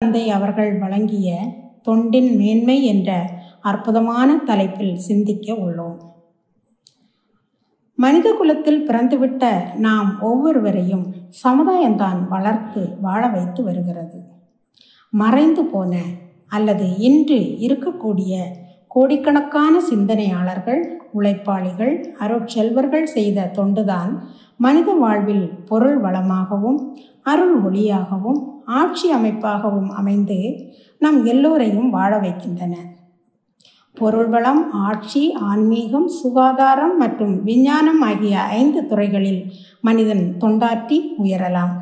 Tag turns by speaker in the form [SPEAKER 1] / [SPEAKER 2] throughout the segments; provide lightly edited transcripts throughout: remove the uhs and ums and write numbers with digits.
[SPEAKER 1] தந்தை அவர்கள் வழங்கிய தொண்டின் மேன்மை என்ற அற்புதமான தலைப்பில் சிந்திக்க உள்ளோம். மனித குலத்தில் பிறந்துவிட்ட நாம் ஒவ்வொருவரையும் சமுதாயம்தான் வளர்த்து வாழ வைத்து வருகிறது. மறைந்து போன அல்லது இன்று இருக்கக்கூடிய கோடிக்கணக்கான சிந்தனையாளர்கள், உழைப்பாளிகள், அருட்செல்வர்கள் செய்த தொண்டுதான் மனித வாழ்வில் பொருள் வளமாகவும் அருள் ஒளியாகவும் ஆட்சி அமைப்பாகவும் அமைந்து நம் எல்லோரையும் வாழ வைக்கின்றன. பொருள் வளம், ஆட்சி, ஆன்மீகம், சுகாதாரம் மற்றும் விஞ்ஞானம் ஆகிய 5 துறைகளில் மனிதன் தொண்டாற்றி உயரலாம்.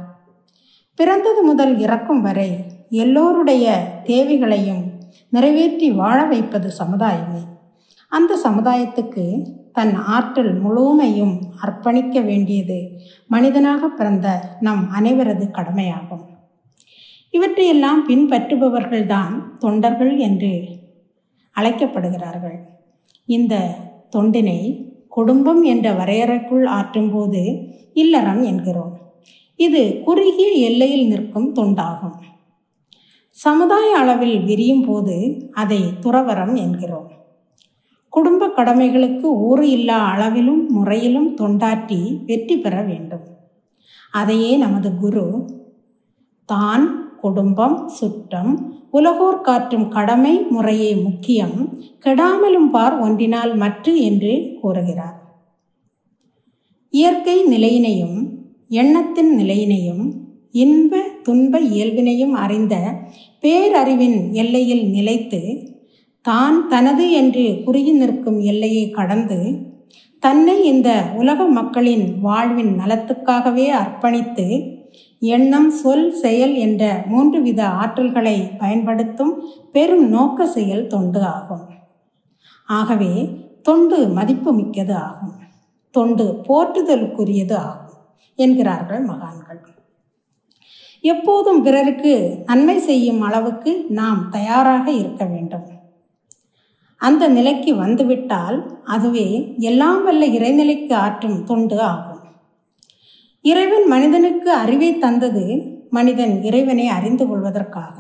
[SPEAKER 1] பிறந்தது முதல் இறக்கும் வரை எல்லோருடைய தேவைகளையும் நிறைவேற்றி வாழ வைப்பது சமுதாயமே. அந்த சமுதாயத்துக்கு தன் ஆற்றல் முழுமையும் அர்ப்பணிக்க வேண்டியது மனிதனாக பிறந்த நம் அனைவரது கடமையாகும். இவற்றையெல்லாம் பின்பற்றுபவர்கள்தான் தொண்டர்கள் என்று அழைக்கப்படுகிறார்கள். இந்த தொண்டினை குடும்பம் என்ற வரையறைக்குள் ஆற்றும்போது இல்லறம் என்கிறோம். இது குறுகிய எல்லையில் நிற்கும் தொண்டாகும். சமுதாய அளவில் விரியும் போது அதை துறவறம் என்கிறோம். குடும்ப கடமைகளுக்கு ஊறு இல்லா அளவிலும் முறையிலும் தொண்டாற்றி வெற்றி பெற வேண்டும். அதையே நமது குரு தான் குடும்பம், சுற்றம், உலகோர் காற்றும் கடமை முறையே முக்கியம், கெடாமலும் பார் ஒன்றினால் மற்று என்று கூறுகிறார். இயற்கை நிலையினையும் எண்ணத்தின் நிலையினையும் இன்ப துன்ப இயல்பினையும் அறிந்த பேரறிவின் எல்லையில் நிலைத்து தான் தனது என்று குறுகி நிற்கும் எல்லையை கடந்து தன்னை இந்த உலக மக்களின் வாழ்வின் நலத்துக்காகவே அர்ப்பணித்து எண்ணம், சொல், செயல் என்ற 3 வித ஆற்றல்களை பயன்படுத்தும் பெரும் நோக்க செயல் தொண்டு ஆகும். ஆகவே தொண்டு மதிப்பு மிக்கது ஆகும். தொண்டு போற்றுதலுக்குரியது ஆகும் என்கிறார்கள் மகான்கள். எப்போதும் பிறருக்கு நன்மை செய்யும் அளவுக்கு நாம் தயாராக இருக்க வேண்டும். அந்த நிலைக்கு வந்துவிட்டால் அதுவே எல்லாம் வல்ல இறைநிலைக்கு ஆற்றும் தொண்டு ஆகும். இறைவன் மனிதனுக்கு அறிவை தந்தது மனிதன் இறைவனை அறிந்து கொள்வதற்காக.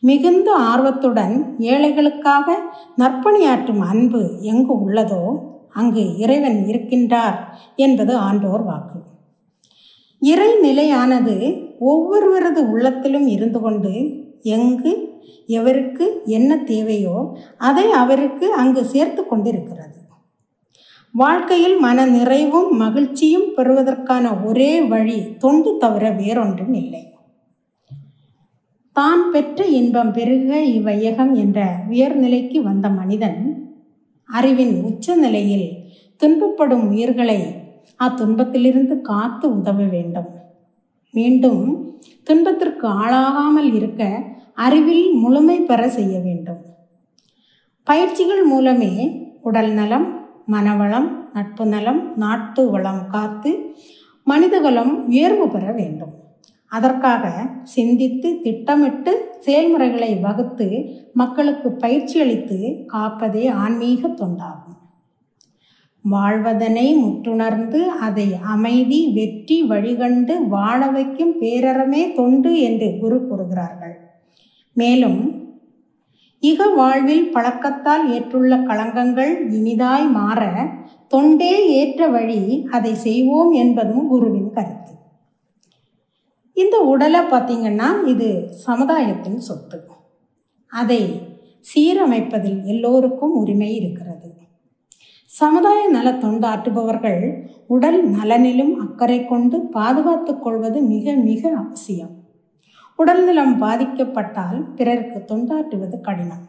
[SPEAKER 1] மிகுந்த ஆர்வத்துடன் ஏழைகளுக்காக நற்பணியாற்றும் அன்பு எங்கு உள்ளதோ அங்கு இறைவன் இருக்கின்றார் என்பது ஆண்டோர் வாக்கு. இறை நிலையானது ஒவ்வொருவரது உள்ளத்திலும் இருந்து கொண்டு எங்கு எவருக்கு என்ன தேவையோ அதை அவருக்கு அங்கு சேர்த்து கொண்டிருக்கிறது. வாழ்க்கையில் மன நிறைவும் மகிழ்ச்சியும் பெறுவதற்கான ஒரே வழி தொண்டு தவிர வேறொன்றும் இல்லை. தான் பெற்ற இன்பம் பெருக இவ்வையகம் என்ற உயர்நிலைக்கு வந்த மனிதன் அறிவின் உச்ச நிலையில் துன்பப்படும் உயிர்களை அத்துன்பத்திலிருந்து காத்து உதவ வேண்டும். மீண்டும் துன்பத்திற்கு ஆளாகாமல் இருக்க அறிவில் முழுமை பெற செய்ய வேண்டும். பயிற்சிகள் மூலமே உடல் நலம், மனவளம், நட்பு நலம், நாட்டு வளம் காத்து மனிதகுலம் உயர்வு பெற வேண்டும். அதற்காக சிந்தித்து திட்டமிட்டு செயல்முறைகளை வகுத்து மக்களுக்கு பயிற்சி அளித்து காப்பதே ஆன்மீக தொண்டாகும். வாழ்வதனை முற்றுணர்ந்து அதை அமைதி வெற்றி வழிகண்டு வாழ வைக்கும் பேரறமே தொண்டு என்று குரு கூறுகிறார்கள். மேலும் இக வாழ்வில் பழக்கத்தால் ஏற்றுள்ள களங்கங்கள் இனிதாய் மாற தொண்டே ஏற்ற வழி, அதை செய்வோம் என்பதும் குருவின் கருத்து. இந்த உடலை பார்த்திங்கன்னா இது சமுதாயத்தின் சொத்து. அதை சீரமைப்பதில் எல்லோருக்கும் உரிமை இருக்கிறது. சமுதாய நல தொண்டாற்றுபவர்கள் உடல் நலனிலும் அக்கறை கொண்டு பாதுகாத்துக் கொள்வது மிக மிக அவசியம். உடல் நலம் பாதிக்கப்பட்டால் பிறருக்கு தொண்டாற்றுவது கடினம்.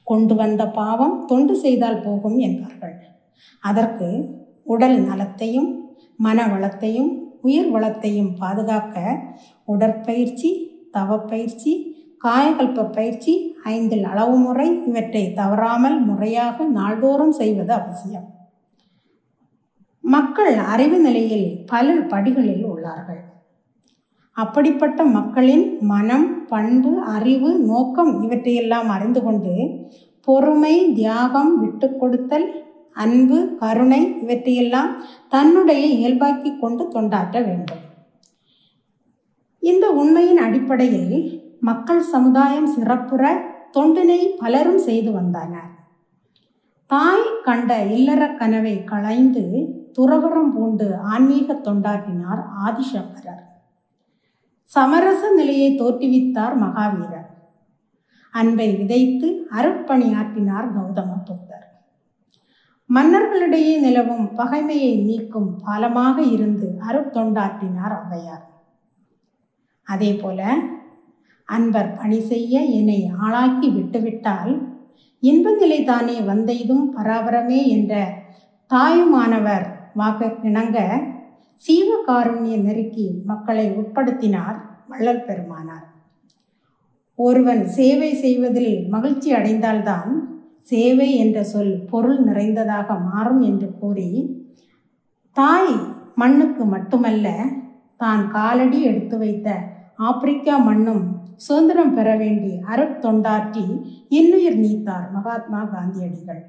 [SPEAKER 1] கொண்டு வந்த பாவம் தொண்டு செய்தால் போகும் என்பார்கள். அதற்கு உடல் நலத்தையும் மன வளத்தையும் உயிர் வளத்தையும் பாதுகாக்க உடற்பயிற்சி, தவப்பயிற்சி, காயகல்ப பயிற்சி, 5 அளவு முறை இவற்றை தவறாமல் முறையாக நாள்தோறும் செய்வது அவசியம். மக்கள் அறிவு நிலையில் பல படிகளில் உள்ளார்கள். அப்படிப்பட்ட மக்களின் மனம், பண்பு, அறிவு, நோக்கம் இவற்றையெல்லாம் அறிந்து கொண்டு பொறுமை, தியாகம், விட்டு கொடுத்தல், அன்பு, கருணை இவற்றையெல்லாம் தன்னுடைய இயல்பாக்கி கொண்டு தொண்டாற்ற வேண்டும். இந்த உண்மையின் அடிப்படையில் மக்கள் சமுதாயம் சிறப்புற தொண்டினை பலரும் செய்து வந்தனர். தாய் கண்ட இல்லற கனவை களைந்து துறவறம் பூண்டு ஆன்மீக தொண்டாற்றினார் ஆதிசங்கரர். சமரச நிலையை தோற்றுவித்தார் மகாவீரர். அன்பை விதைத்து அருட்பணியாற்றினார் கௌதம புத்தர். மன்னர்களிடையே நிலவும் பகைமையை நீக்கும் பாலமாக இருந்து அருட்தொண்டாற்றினார் ஔவையார். அதே போல அன்பர் பணி செய்ய என்னை ஆளாக்கி விட்டுவிட்டால் இன்ப நிலை தானே வந்தெய்தும் பராபரமே என்ற தாயுமானவர் வாக்கிணங்க சீவகாருண்ய நெருக்கி மக்களை உட்படுத்தினார் வள்ளல் பெருமானார். ஒருவன் சேவை செய்வதில் மகிழ்ச்சி அடைந்தால்தான் சேவை என்ற சொல் பொருள் நிறைந்ததாக மாறும் என்று கூறி, தாய் மண்ணுக்கு மட்டுமல்ல தான் காலடி எடுத்து வைத்த ஆப்பிரிக்கா மண்ணும் சுதந்திரம் பெற வேண்டி அருட்தொண்டாற்றி இன்னுயிர் நீத்தார் மகாத்மா காந்தியடிகள்.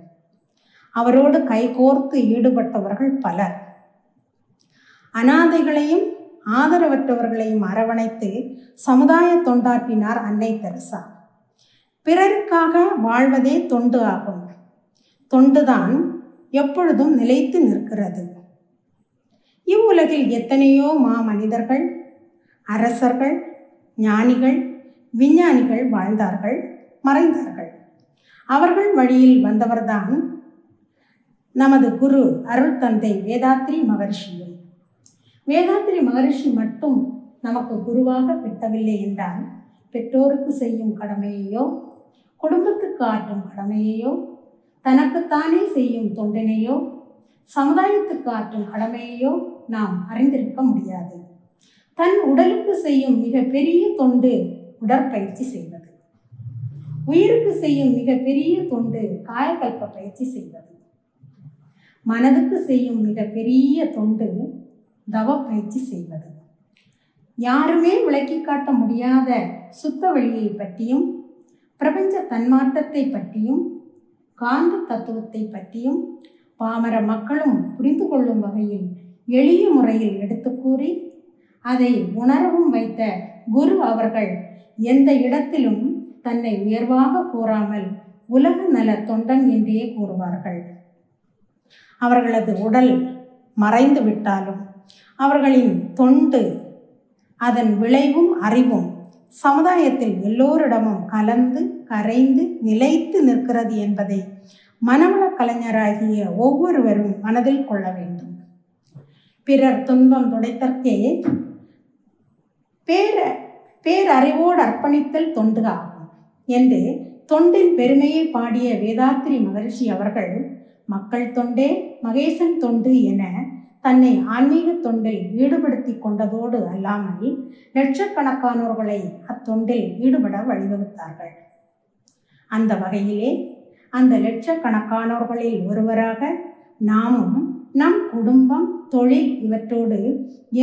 [SPEAKER 1] அவரோடு கைகோர்த்து ஈடுபட்டவர்கள் பலர். அனாதைகளையும் ஆதரவற்றவர்களையும் அரவணைத்து சமுதாய தொண்டாற்றினார் அன்னை தெரசா. பிறருக்காக வாழ்வதே தொண்டு ஆகும். தொண்டுதான் எப்பொழுதும் நிலைத்து நிற்கிறது. இவ்வுலகில் எத்தனையோ மாமனிதர்கள், அரசர்கள், ஞானிகள், விஞ்ஞானிகள் வாழ்ந்தார்கள், மறைந்தார்கள். அவர்கள் வழியில் வந்தவர்தான் நமது குரு அருள் தந்தை வேதாத்ரி மகரிஷியும். வேதாத்ரி மகரிஷி மட்டும் நமக்கு குருவாக கிட்டவில்லை என்றால் பெற்றோருக்கு செய்யும் கடமையையோ, குடும்பத்துக்கு ஆற்றும் கடமையையோ, தனக்குத்தானே செய்யும் தொண்டினையோ, சமுதாயத்துக்கு ஆற்றும் கடமையையோ நாம் அறிந்திருக்க முடியாது. தன் உடலுக்கு செய்யும் மிக பெரிய தொண்டு உடற்பயிற்சி செய்வது. உயிருக்கு செய்யும் மிக பெரிய தொண்டு காயகல்ப பயிற்சி செய்வது. மனதுக்கு செய்யும் மிக பெரிய தொண்டு தவ பயிற்சி செய்வது. யாருமே விளக்கி காட்ட முடியாத சுத்த வழியை பற்றியும், பிரபஞ்ச தன்மாற்றத்தை பற்றியும், காந்த தத்துவத்தை பற்றியும் பாமர மக்களும் புரிந்து கொள்ளும் வகையில் எளிய முறையில் எடுத்து கூறி அதை உணரவும் வைத்த குரு அவர்கள் எந்த இடத்திலும் தன்னை உயர்வாக கூறாமல் உலக நல தொண்டன் என்றே கூறுவார்கள். அவர்களது உடல் மறைந்து விட்டாலும் அவர்களின் தொண்டு, அதன் விளைவும் அறிவும் சமுதாயத்தில் எல்லோரிடமும் கலந்து கரைந்து நிலைத்து நிற்கிறது என்பதை மனவள கலைஞராகிய ஒவ்வொருவரும் மனதில் கொள்ள வேண்டும். பிறர் துன்பம் துடைத்தற்கே பேரறிவோடு அர்ப்பணித்தல் தொண்டு ஆகும் என்று தொண்டின் பெருமையை பாடிய வேதாத்ரி மகரிஷி அவர்கள் மக்கள் தொண்டே மகேசன் தொண்டு என தன்னை ஆன்மீக தொண்டில் ஈடுபடுத்தி கொண்டதோடு அல்லாமல் லட்சக்கணக்கானோர்களை அத்தொண்டில் ஈடுபட வழிவகுத்தார்கள். அந்த வகையிலே அந்த லட்சக்கணக்கானோர்களில் ஒருவராக நாமும் நம் குடும்பம், தொழில் இவற்றோடு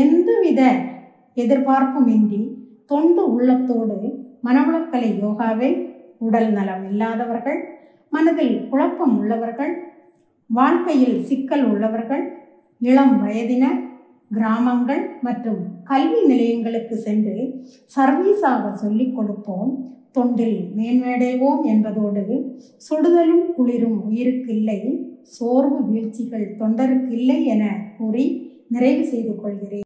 [SPEAKER 1] எந்தவித எதிர்பார்ப்புமின்றி தொண்டு உள்ளத்தோடு மனவளக்கலை யோகாவை உடல் நலம் இல்லாதவர்கள், மனதில் குழப்பம் உள்ளவர்கள், வாழ்க்கையில் சிக்கல் உள்ளவர்கள், இளம் வயதினர், கிராமங்கள் மற்றும் கல்வி நிலையங்களுக்கு சென்று சர்வீஸாக சொல்லிக் கொடுப்போம், தொண்டில் மேன்மேடைவோம் என்பதோடு சுடுதலும் குளிரும் உயிருக்கு இல்லை, சோர்வு வீழ்ச்சிகள் தொண்டருக்கு இல்லை என கூறி நிறைவு செய்து கொள்கிறேன்.